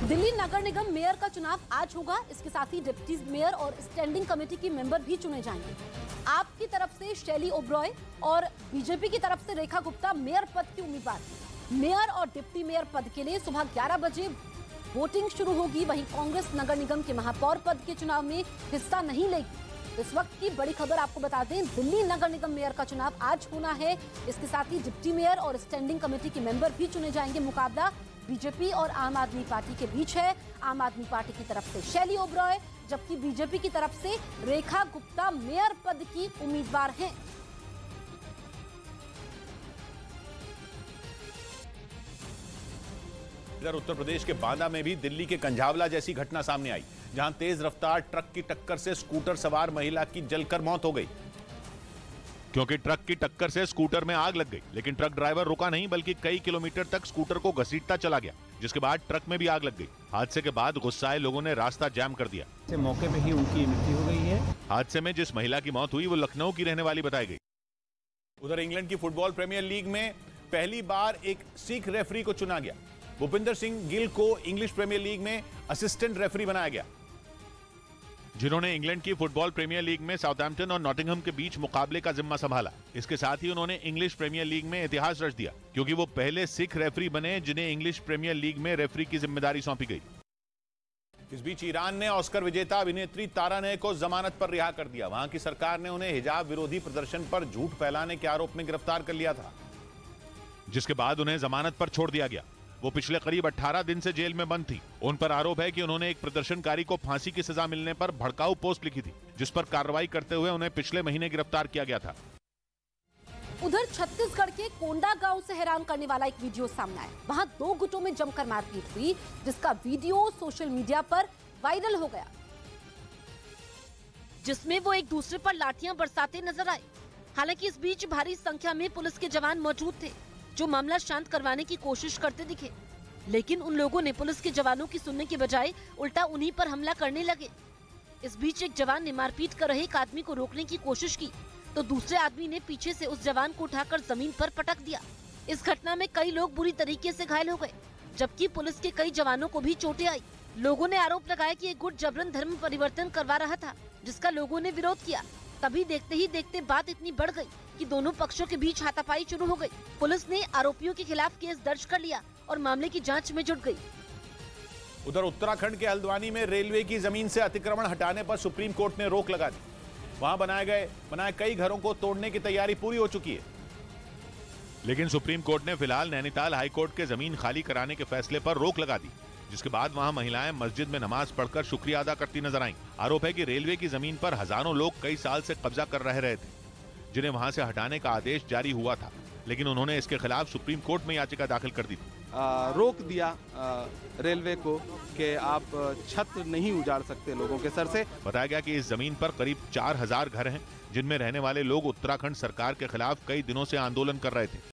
दिल्ली नगर निगम mayor का चुनाव आज होगा। इसके साथ ही डिप्टी मेयर और स्टैंडिंग कमेटी के मेंबर भी चुने जाएंगे। आप की तरफ से शैली ओब्रॉय और बीजेपी की तरफ से रेखा गुप्ता मेयर पद की उम्मीदवार। मेयर और डिप्टी मेयर पद के लिए सुबह 11 बजे वोटिंग शुरू होगी। वहीं कांग्रेस नगर निगम के महापौर पद के चुनाव में हिस्सा नहीं लेगी। इस वक्त की बड़ी खबर आपको बता दें, दिल्ली नगर निगम मेयर का चुनाव आज होना है। इसके साथ ही डिप्टी मेयर और स्टैंडिंग कमेटी के मेंबर भी चुने जाएंगे। मुकाबला बीजेपी और आम आदमी पार्टी के बीच है। आम आदमी पार्टी की तरफ से शैली ओब्रॉय, जबकि बीजेपी की तरफ से रेखा गुप्ता मेयर पद की उम्मीदवार हैं। इधर उत्तर प्रदेश के बांदा में भी दिल्ली के कंझावला जैसी घटना सामने आई, जहां तेज रफ्तार ट्रक की टक्कर से स्कूटर सवार महिला की जलकर मौत हो गई। क्योंकि ट्रक की टक्कर से स्कूटर में आग लग गई, लेकिन ट्रक ड्राइवर रुका नहीं बल्कि कई किलोमीटर तक स्कूटर को घसीटता चला गया, जिसके बाद ट्रक में भी आग लग गई। हादसे के बाद गुस्साए लोगों ने रास्ता जाम कर दिया। मौके पे ही उनकी मृत्यु हो गई है। हादसे में जिस महिला की मौत हुई वो लखनऊ की रहने वाली बताई गई। उधर इंग्लैंड की फुटबॉल प्रीमियर लीग में पहली बार एक सिख रेफरी को चुना गया। भूपिंदर सिंह गिल को इंग्लिश प्रीमियर लीग में असिस्टेंट रेफरी बनाया गया, जिन्होंने इंग्लैंड की फुटबॉल प्रीमियर लीग में साउथहैम्पटन और नॉटिंघम के बीच मुकाबले का जिम्मा संभाला। इसके साथ ही उन्होंने इंग्लिश प्रीमियर लीग में इतिहास रच दिया, क्योंकि वो पहले सिख रेफरी बने जिन्हें इंग्लिश प्रीमियर लीग में रेफरी की जिम्मेदारी सौंपी गई। इस बीच ईरान ने ऑस्कर विजेता अभिनेत्री तारानह को जमानत पर रिहा कर दिया। वहां की सरकार ने उन्हें हिजाब विरोधी प्रदर्शन पर झूठ फैलाने के आरोप में गिरफ्तार कर लिया था, जिसके बाद उन्हें जमानत पर छोड़ दिया गया। वो पिछले करीब 18 दिन से जेल में बंद थी। उन पर आरोप है कि उन्होंने एक प्रदर्शनकारी को फांसी की सजा मिलने पर भड़काऊ पोस्ट लिखी थी, जिस पर कार्रवाई करते हुए उन्हें पिछले महीने गिरफ्तार किया गया था। उधर छत्तीसगढ़ के कोंडा गांव से हैरान करने वाला एक वीडियो सामने आया। वहां 2 गुटों में जमकर मारपीट हुई, जिसका वीडियो सोशल मीडिया पर वायरल हो गया, जिसमें वो एक दूसरे पर लाठियां बरसाते नजर आए। हालांकि इस बीच भारी संख्या में पुलिस के जवान मौजूद थे, जो मामला शांत करवाने की कोशिश करते दिखे। लेकिन उन लोगों ने पुलिस के जवानों की सुनने के बजाय उल्टा उन्हीं पर हमला करने लगे। इस बीच एक जवान ने मारपीट कर रहे एक आदमी को रोकने की कोशिश की, तो दूसरे आदमी ने पीछे से उस जवान को उठाकर जमीन पर पटक दिया। इस घटना में कई लोग बुरी तरीके से घायल हो गए, जबकि पुलिस के कई जवानों को भी चोटें आई। लोगों ने आरोप लगाया कि एक गुट जबरन धर्म परिवर्तन करवा रहा था, जिसका लोगों ने विरोध किया। तभी देखते ही देखते बात इतनी बढ़ गई कि दोनों पक्षों के बीच हाथापाई शुरू हो गई। पुलिस ने आरोपियों के खिलाफ केस दर्ज कर लिया और मामले की जांच में जुट गई। उधर उत्तराखंड के हल्द्वानी में रेलवे की जमीन से अतिक्रमण हटाने पर सुप्रीम कोर्ट ने रोक लगा दी। वहां बनाए कई घरों को तोड़ने की तैयारी पूरी हो चुकी है, लेकिन सुप्रीम कोर्ट ने फिलहाल नैनीताल हाईकोर्ट के जमीन खाली कराने के फैसले पर रोक लगा दी, जिसके बाद वहां महिलाएं मस्जिद में नमाज पढ़कर शुक्रिया अदा करती नजर आईं। आरोप है कि रेलवे की जमीन पर हजारों लोग कई साल से कब्जा कर रहे थे, जिन्हें वहां से हटाने का आदेश जारी हुआ था, लेकिन उन्होंने इसके खिलाफ सुप्रीम कोर्ट में याचिका दाखिल कर दी थी। रोक दिया रेलवे को कि आप छत नहीं उजाड़ सकते लोगों के सर से। बताया गया कि इस जमीन पर करीब 4000 घर हैं, जिनमें रहने वाले लोग उत्तराखंड सरकार के खिलाफ कई दिनों से आंदोलन कर रहे थे।